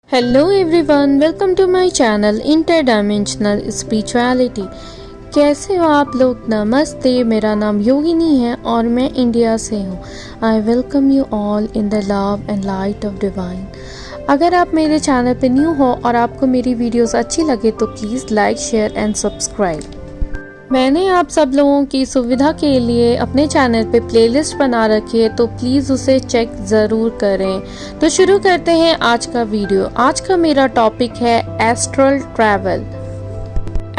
Hello everyone, welcome to my channel interdimensional spirituality. कैसे हो आप लोग? नमस्ते, मेरा नाम योगिनी है और मैं इंडिया से हूँ। I welcome you all in the love and light of divine. अगर आप मेरे चैनल पे न्यू हो और आपको मेरी वीडियोस अच्छी लगे तो please like, share and subscribe. मैंने आप सब लोगों की सुविधा के लिए अपने चैनल पे प्लेलिस्ट बना रखी है, तो प्लीज़ उसे चेक ज़रूर करें। तो शुरू करते हैं आज का वीडियो। आज का मेरा टॉपिक है एस्ट्रल ट्रैवल।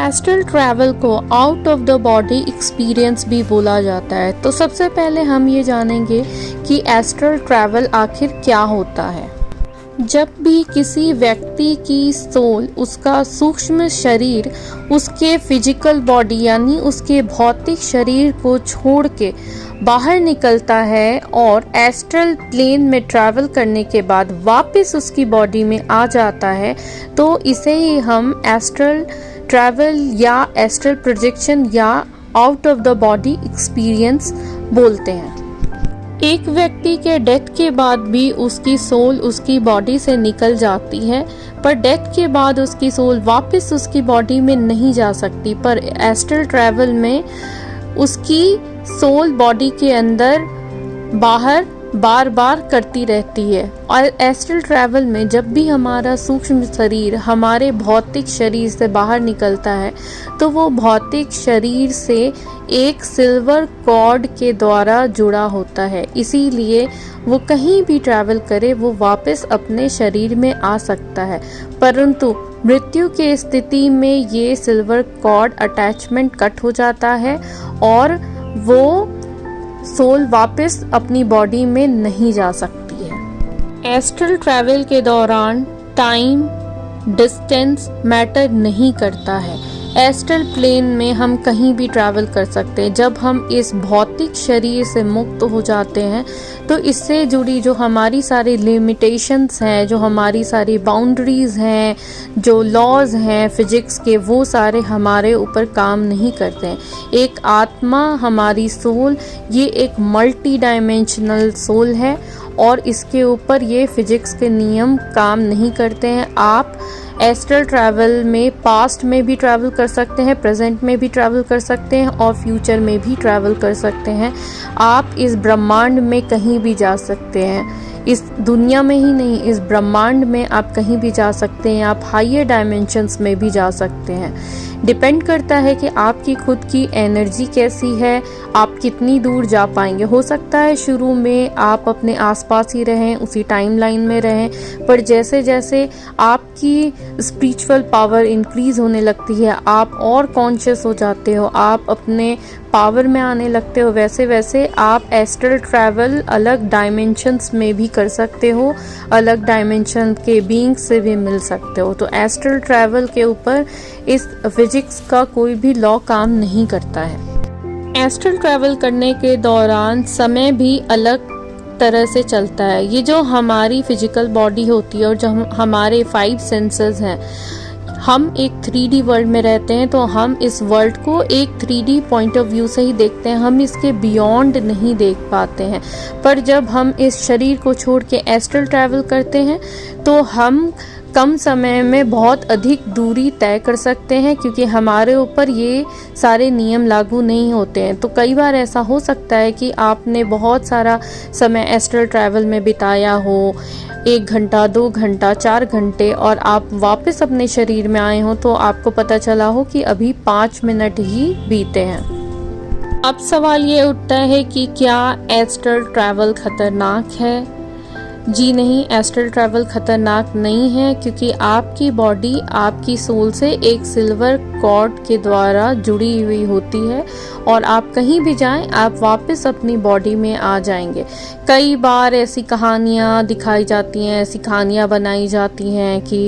एस्ट्रल ट्रैवल को out of the body experience भी बोला जाता है। तो सबसे पहले हम ये जानेंगे कि एस्ट्रल ट्रैवल आखिर क्या होता है। जब भी किसी व्यक्ति की सोल, उसका सूक्ष्म शरीर उसके फिजिकल बॉडी यानी उसके भौतिक शरीर को छोड़ के बाहर निकलता है और एस्ट्रल प्लेन में ट्रैवल करने के बाद वापस उसकी बॉडी में आ जाता है, तो इसे ही हम एस्ट्रल ट्रैवल या एस्ट्रल प्रोजेक्शन या out of the body experience बोलते हैं। एक व्यक्ति के डेथ के बाद भी उसकी सोल उसकी बॉडी से निकल जाती है, पर डेथ के बाद उसकी सोल वापस उसकी बॉडी में नहीं जा सकती। पर एस्ट्रल ट्रैवल में उसकी सोल बॉडी के अंदर बाहर बार बार करती रहती है। और एस्ट्रल ट्रैवल में जब भी हमारा सूक्ष्म शरीर हमारे भौतिक शरीर से बाहर निकलता है, तो वो भौतिक शरीर से एक सिल्वर कॉर्ड के द्वारा जुड़ा होता है। इसीलिए वो कहीं भी ट्रैवल करे वो वापस अपने शरीर में आ सकता है। परंतु मृत्यु के स्थिति में ये सिल्वर कॉर्ड अटैचमेंट कट हो जाता है और वो सोल वापस अपनी बॉडी में नहीं जा सकती है। एस्ट्रल ट्रैवल के दौरान टाइम, डिस्टेंस मैटर नहीं करता है। एस्ट्रल प्लेन में हम कहीं भी ट्रैवल कर सकते हैं। जब हम इस भौतिक शरीर से मुक्त हो जाते हैं तो इससे जुड़ी जो हमारी सारी लिमिटेशंस हैं, जो हमारी सारी बाउंड्रीज हैं, जो लॉज हैं फिजिक्स के, वो सारे हमारे ऊपर काम नहीं करते हैं। एक आत्मा, हमारी सोल, ये एक मल्टी डायमेंशनल सोल है और इसके ऊपर ये फिजिक्स के नियम काम नहीं करते हैं। आप एस्ट्रल ट्रैवल में पास्ट में भी ट्रैवल कर सकते हैं, प्रेजेंट में भी ट्रैवल कर सकते हैं और फ्यूचर में भी ट्रैवल कर सकते हैं। आप इस ब्रह्मांड में कहीं भी जा सकते हैं। इस दुनिया में ही नहीं, इस ब्रह्मांड में आप कहीं भी जा सकते हैं। आप हायर डायमेंशंस में भी जा सकते हैं। डिपेंड करता है कि आपकी खुद की एनर्जी कैसी है, आप कितनी दूर जा पाएंगे। हो सकता है शुरू में आप अपने आसपास ही रहें, उसी टाइमलाइन में रहें, पर जैसे जैसे आपकी स्पिरिचुअल पावर इंक्रीज होने लगती है, आप और कॉन्शियस हो जाते हो, आप अपने पावर में आने लगते हो, वैसे वैसे आप एस्ट्रल ट्रैवल अलग डायमेंशंस में भी कर सकते हो, अलग डायमेंशन के बीइंग्स से भी मिल सकते हो। तो एस्ट्रल ट्रैवल के ऊपर इस फिजिक्स का कोई भी लॉ काम नहीं करता है। एस्ट्रल ट्रैवल करने के दौरान समय भी अलग तरह से चलता है। ये जो हमारी फिजिकल बॉडी होती है और जो हमारे 5 सेंसेस हैं, हम एक 3D वर्ल्ड में रहते हैं, तो हम इस वर्ल्ड को एक 3D पॉइंट ऑफ व्यू से ही देखते हैं, हम इसके बियॉन्ड नहीं देख पाते हैं। पर जब हम इस शरीर को छोड़ के एस्ट्रल ट्रैवल करते हैं तो हम कम समय में बहुत अधिक दूरी तय कर सकते हैं, क्योंकि हमारे ऊपर ये सारे नियम लागू नहीं होते हैं। तो कई बार ऐसा हो सकता है कि आपने बहुत सारा समय एस्ट्रल ट्रैवल में बिताया हो, 1 घंटा, 2 घंटा, 4 घंटे, और आप वापस अपने शरीर में आए हो तो आपको पता चला हो कि अभी 5 मिनट ही बीते हैं। अब सवाल ये उठता है कि क्या एस्ट्रल ट्रैवल खतरनाक है? जी नहीं, एस्ट्रल ट्रैवल खतरनाक नहीं है, क्योंकि आपकी बॉडी आपकी सोल से एक सिल्वर कॉर्ड के द्वारा जुड़ी हुई होती है और आप कहीं भी जाएं आप वापस अपनी बॉडी में आ जाएंगे। कई बार ऐसी कहानियाँ दिखाई जाती हैं, ऐसी कहानियाँ बनाई जाती हैं कि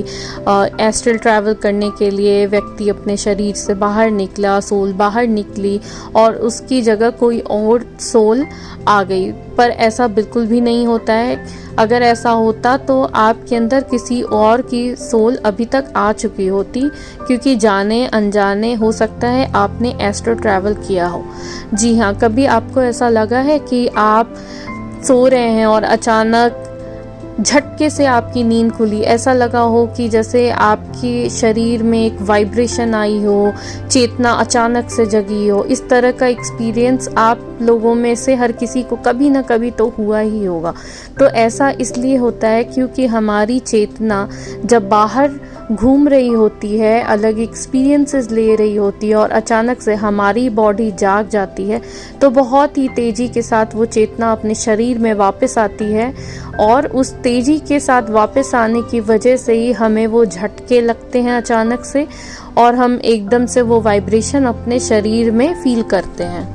एस्ट्रल ट्रैवल करने के लिए व्यक्ति अपने शरीर से बाहर निकला, सोल बाहर निकली और उसकी जगह कोई और सोल आ गई। पर ऐसा बिल्कुल भी नहीं होता है। अगर ऐसा होता तो आपके अंदर किसी और की सोल अभी तक आ चुकी होती, क्योंकि जाने अनजाने हो सकता है आपने एस्ट्रल ट्रैवल किया हो। जी हाँ, कभी आपको ऐसा लगा है कि आप सो रहे हैं और अचानक झटके से आपकी नींद खुली, ऐसा लगा हो कि जैसे आपके शरीर में एक वाइब्रेशन आई हो, चेतना अचानक से जगी हो। इस तरह का एक्सपीरियंस आप लोगों में से हर किसी को कभी ना कभी तो हुआ ही होगा। तो ऐसा इसलिए होता है क्योंकि हमारी चेतना जब बाहर घूम रही होती है, अलग एक्सपीरियंसेस ले रही होती है और अचानक से हमारी बॉडी जाग जाती है, तो बहुत ही तेज़ी के साथ वो चेतना अपने शरीर में वापस आती है और उस तेज़ी के साथ वापस आने की वजह से ही हमें वो झटके लगते हैं अचानक से, और हम एकदम से वो वाइब्रेशन अपने शरीर में फील करते हैं।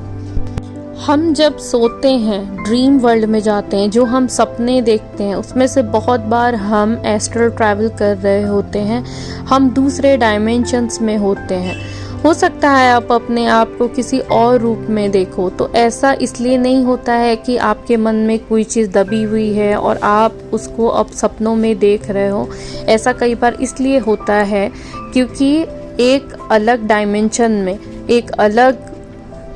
हम जब सोते हैं, ड्रीम वर्ल्ड में जाते हैं, जो हम सपने देखते हैं उसमें से बहुत बार हम एस्ट्रल ट्रैवल कर रहे होते हैं, हम दूसरे डायमेंशंस में होते हैं। हो सकता है आप अपने आप को किसी और रूप में देखो, तो ऐसा इसलिए नहीं होता है कि आपके मन में कोई चीज़ दबी हुई है और आप उसको अब सपनों में देख रहे हो। ऐसा कई बार इसलिए होता है क्योंकि एक अलग डायमेंशन में, एक अलग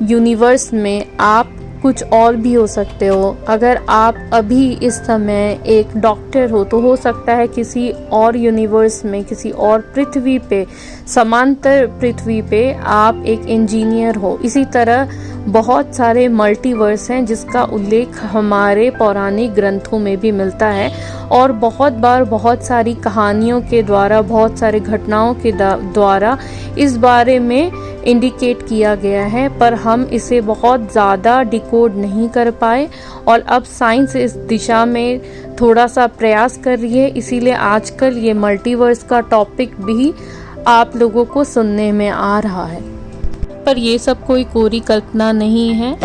यूनिवर्स में आप कुछ और भी हो सकते हो। अगर आप अभी इस समय एक डॉक्टर हो तो हो सकता है किसी और यूनिवर्स में, किसी और पृथ्वी पे, समांतर पृथ्वी पे आप एक इंजीनियर हो। इसी तरह बहुत सारे मल्टीवर्स हैं जिसका उल्लेख हमारे पौराणिक ग्रंथों में भी मिलता है और बहुत बार बहुत सारी कहानियों के द्वारा, बहुत सारे घटनाओं के द्वारा इस बारे में इंडिकेट किया गया है, पर हम इसे बहुत ज़्यादा डिकोड नहीं कर पाए और अब साइंस इस दिशा में थोड़ा सा प्रयास कर रही है। इसीलिए आजकल ये मल्टीवर्स का टॉपिक भी आप लोगों को सुनने में आ रहा है। पर ये सब कोई कोरी कल्पना नहीं है,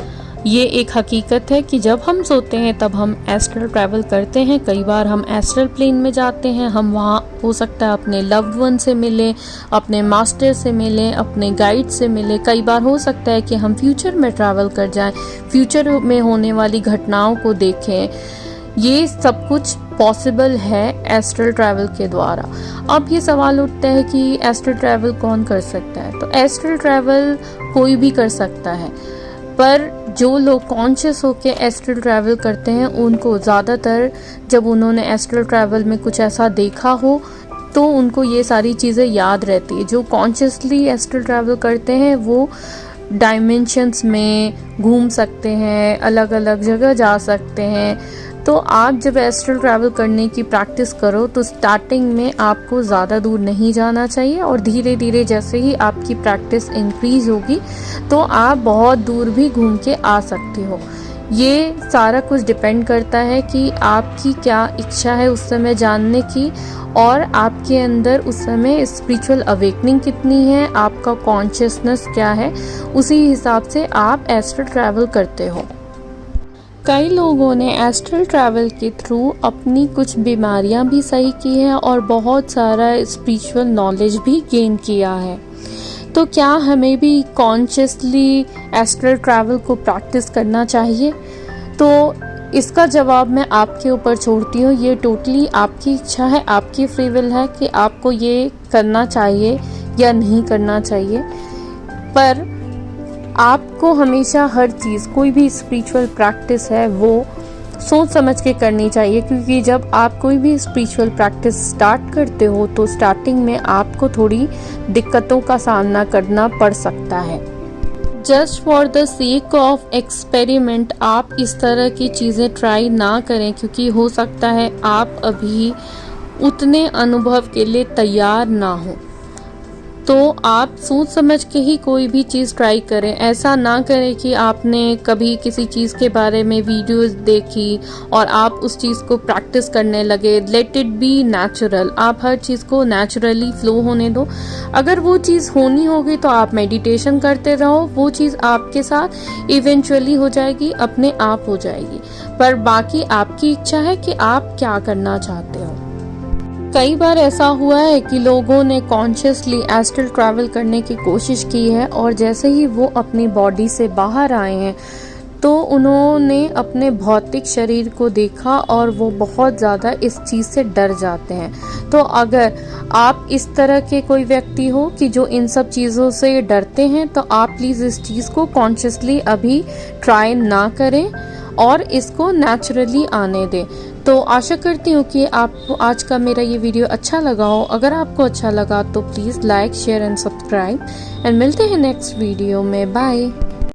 ये एक हकीकत है कि जब हम सोते हैं तब हम एस्ट्रल ट्रैवल करते हैं। कई बार हम एस्ट्रल प्लेन में जाते हैं, हम वहाँ हो सकता है अपने लव्ड वन से मिलें, अपने मास्टर से मिलें, अपने गाइड से मिलें। कई बार हो सकता है कि हम फ्यूचर में ट्रैवल कर जाएं, फ्यूचर में होने वाली घटनाओं को देखें। ये सब कुछ पॉसिबल है एस्ट्रल ट्रैवल के द्वारा। अब ये सवाल उठता है कि एस्ट्रल ट्रैवल कौन कर सकता है? तो एस्ट्रल ट्रैवल कोई भी कर सकता है, पर जो लोग कॉन्शियस होकर एस्ट्रल ट्रैवल करते हैं उनको ज़्यादातर जब उन्होंने एस्ट्रल ट्रैवल में कुछ ऐसा देखा हो तो उनको ये सारी चीज़ें याद रहती है। जो कॉन्शियसली एस्ट्रल ट्रैवल करते हैं वो डायमेंशंस में घूम सकते हैं, अलग अलग जगह जा सकते हैं। तो आप जब एस्ट्रल ट्रैवल करने की प्रैक्टिस करो तो स्टार्टिंग में आपको ज़्यादा दूर नहीं जाना चाहिए और धीरे धीरे जैसे ही आपकी प्रैक्टिस इंक्रीज होगी तो आप बहुत दूर भी घूम के आ सकते हो। ये सारा कुछ डिपेंड करता है कि आपकी क्या इच्छा है उस समय जानने की और आपके अंदर उस समय स्पिरिचुअल अवेकनिंग कितनी है, आपका कॉन्शियसनेस क्या है, उसी हिसाब से आप एस्ट्रल ट्रैवल करते हो। कई लोगों ने एस्ट्रल ट्रैवल के थ्रू अपनी कुछ बीमारियां भी सही की हैं और बहुत सारा स्पिरिचुअल नॉलेज भी गेन किया है। तो क्या हमें भी कॉन्शियसली एस्ट्रल ट्रैवल को प्रैक्टिस करना चाहिए? तो इसका जवाब मैं आपके ऊपर छोड़ती हूँ। ये टोटली आपकी इच्छा है, आपकी फ्री विल है कि आपको ये करना चाहिए या नहीं करना चाहिए। पर आपको हमेशा हर चीज़, कोई भी स्पिरिचुअल प्रैक्टिस है वो सोच समझ के करनी चाहिए, क्योंकि जब आप कोई भी स्पिरिचुअल प्रैक्टिस स्टार्ट करते हो तो स्टार्टिंग में आपको थोड़ी दिक्कतों का सामना करना पड़ सकता है। Just for the sake of experiment आप इस तरह की चीज़ें ट्राई ना करें, क्योंकि हो सकता है आप अभी उतने अनुभव के लिए तैयार ना हो। तो आप सोच समझ के ही कोई भी चीज़ ट्राई करें। ऐसा ना करें कि आपने कभी किसी चीज़ के बारे में वीडियोस देखी और आप उस चीज़ को प्रैक्टिस करने लगे। Let it be natural. आप हर चीज़ को नेचुरली फ्लो होने दो। अगर वो चीज़ होनी होगी तो आप मेडिटेशन करते रहो, वो चीज़ आपके साथ इवेंचुअली हो जाएगी, अपने आप हो जाएगी। पर बाकी आपकी इच्छा है कि आप क्या करना चाहते हो। कई बार ऐसा हुआ है कि लोगों ने कॉन्शियसली एस्ट्रल ट्रैवल करने की कोशिश की है और जैसे ही वो अपनी बॉडी से बाहर आए हैं तो उन्होंने अपने भौतिक शरीर को देखा और वो बहुत ज़्यादा इस चीज़ से डर जाते हैं। तो अगर आप इस तरह के कोई व्यक्ति हो कि जो इन सब चीज़ों से डरते हैं तो आप प्लीज़ इस चीज़ को कॉन्शियसली अभी ट्राई ना करें और इसको नेचुरली आने दें। तो आशा करती हूँ कि आपको आज का मेरा ये वीडियो अच्छा लगा हो। अगर आपको अच्छा लगा तो please like share and subscribe, and मिलते हैं नेक्स्ट वीडियो में। बाय।